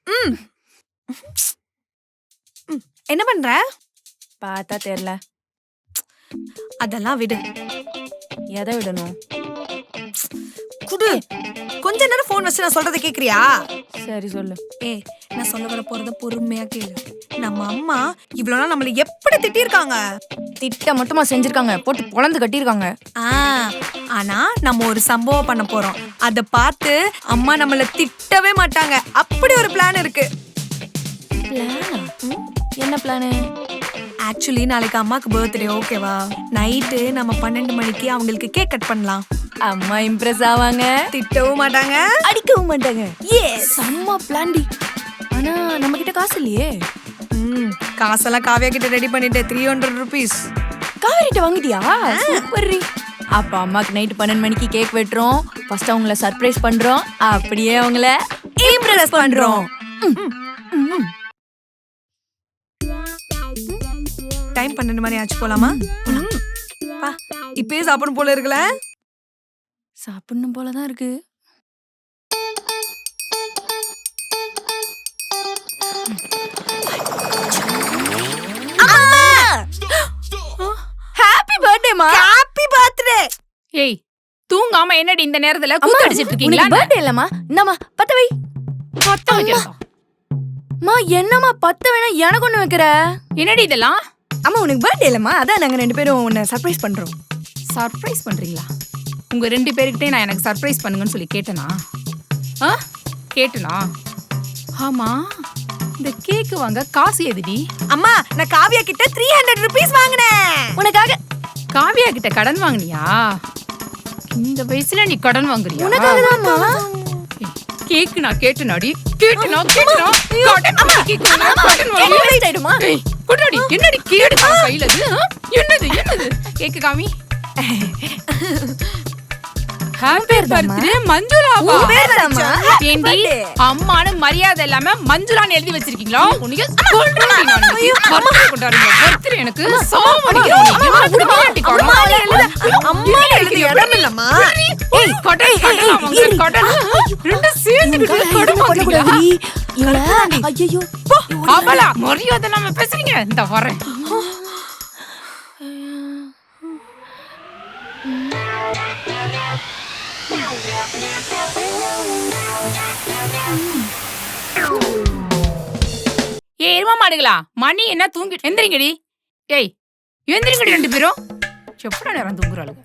ம். என்ன பண்ற? பார்த்தா தெரியல. அதெல்லாம் விடு. எதை விடணும்? குடு. கொஞ்ச நேரம் போன் வச்சு நான் சொல்றத கேக்குறியா? சரி சொல்லு. நான் சொல்ல வர போறத பொறுமையா கேளு. நம்ம அம்மா இவ்வளவு நாள் நம்மள எப்படி திட்டிருக்காங்க? திட்ட மட்டுமா செஞ்சிருக்காங்க, போட்டு பொளந்து கட்டிருக்காங்க. ஆனா நம்ம ஒரு சம்பவம் பண்ண போறோம். அத பார்த்து அம்மா நம்மள திட்டவே மாட்டாங்க. அப்படி ஒரு பிளான் இருக்கு. என்ன பிளானு? ஆக்சுவலி நாளைக்கு அம்மாக்கு பர்த்டே, ஓகேவா? நைட்டு நம்ம 12 மணிக்கு அவங்களுக்கு கேக் கட் பண்ணலாம். அம்மா இம்ப்ரெஸ் ஆவாங்க, திட்டவும் மாட்டாங்க, அடிக்கவும் மாட்டாங்க. செம்ம பிளான்டி. ஆனா நம்ம கிட்ட காசு இல்லையே. காசெல்லாம் காவியா கிட்ட ரெடி பண்ணிட்டேன். 300 rupees. காவிரிட்ட வாங்கிட்டியா? சூப்பர். அப்ப அம்மாக்கு நைட் 12 மணிக்கு கேக் வெட்டுறோம். ஃபர்ஸ்ட் அவங்கள சர்ப்ரைஸ் பண்றோம், அப்படியே அவங்கள இம்ப்ரெஸ் பண்றோம். டைம் 12 மணி ஆச்சு, போலாமா? இப்பயே சாப்பிடும் போல இருக்குல்ல? சாப்பிடணும் போலதான் இருக்கு. ஹாப்பி பர்த்டேமா. Happy birthday. ஏய், தூங்காம என்னடி இந்த நேரத்துல கூத்து அடிச்சிட்டு இருக்கீங்களா? பர்த்டே இல்லம்மா. என்னம்மா பத்த வை. பத்த வைக்கிறோம். மா என்னம்மா பத்த வேணா எனக்கு ஒண்ணு வைக்கிற? என்னடி இதெல்லாம்? அம்மா உனக்கு பர்த்டே இல்லம்மா, அதான் நாங்க 2 பேரும் உன்னை சர்ப்ரைஸ் பண்றோம். சர்ப்ரைஸ் பண்றீங்களா? உங்க 2 பேருக்கிட்டே நான் எனக்கு சர்ப்ரைஸ் பண்ணுங்கன்னு சொல்லி கேட்டனா? கேட்டனா? ஆமா, இந்த கேக்கு வாங்க காசு எதுடி? அம்மா, நான் காவியா கிட்ட 300 rupees வாங்கினேன். உனக்காக. காவியா கிட்ட கடன் வாங்குனியா? இந்த வயசுல நீ கடன் வாங்குறியா? உனக்காகதான்மா. கேக்கு நான் கேட்டனாடி, கேட்டனா கடன் வாங்கி கடன் வாங்கி வேஸ்ட் ஆயிடுமா? குடடி, என்னடி கேடு கையில இது? என்னது கேக்கு காமி. ஹாப்பி பர்த்டே மஞ்சுளாவா? ஏண்டி அம்மானு மரியாதை இல்லாம மஞ்சுளான்னு எழுதி வச்சிருக்கீங்களா? உனக்கு சொல்றேன் நான். பர்த்டே கொண்டாடுங்க. பர்த்டே எனக்கு சாவடிக்கிறோம். அம்மா எழுதி இடம் இல்லம்மா. ஏய் கடன் கடன் ரெண்டு சேர்ந்து கடன் வாங்குறீங்களா? ஐயோ அவளா மரியாதை இல்லாம பேசுறீங்க. இந்த வரேன். ஏய் எருமா மாடுகளா, மணி என்ன தூங்கி எந்திரிங்கடி. ஏய் எந்திரிங்கடி 2 பேரும். எப்படா நேரம் தூங்குறாளுங்க?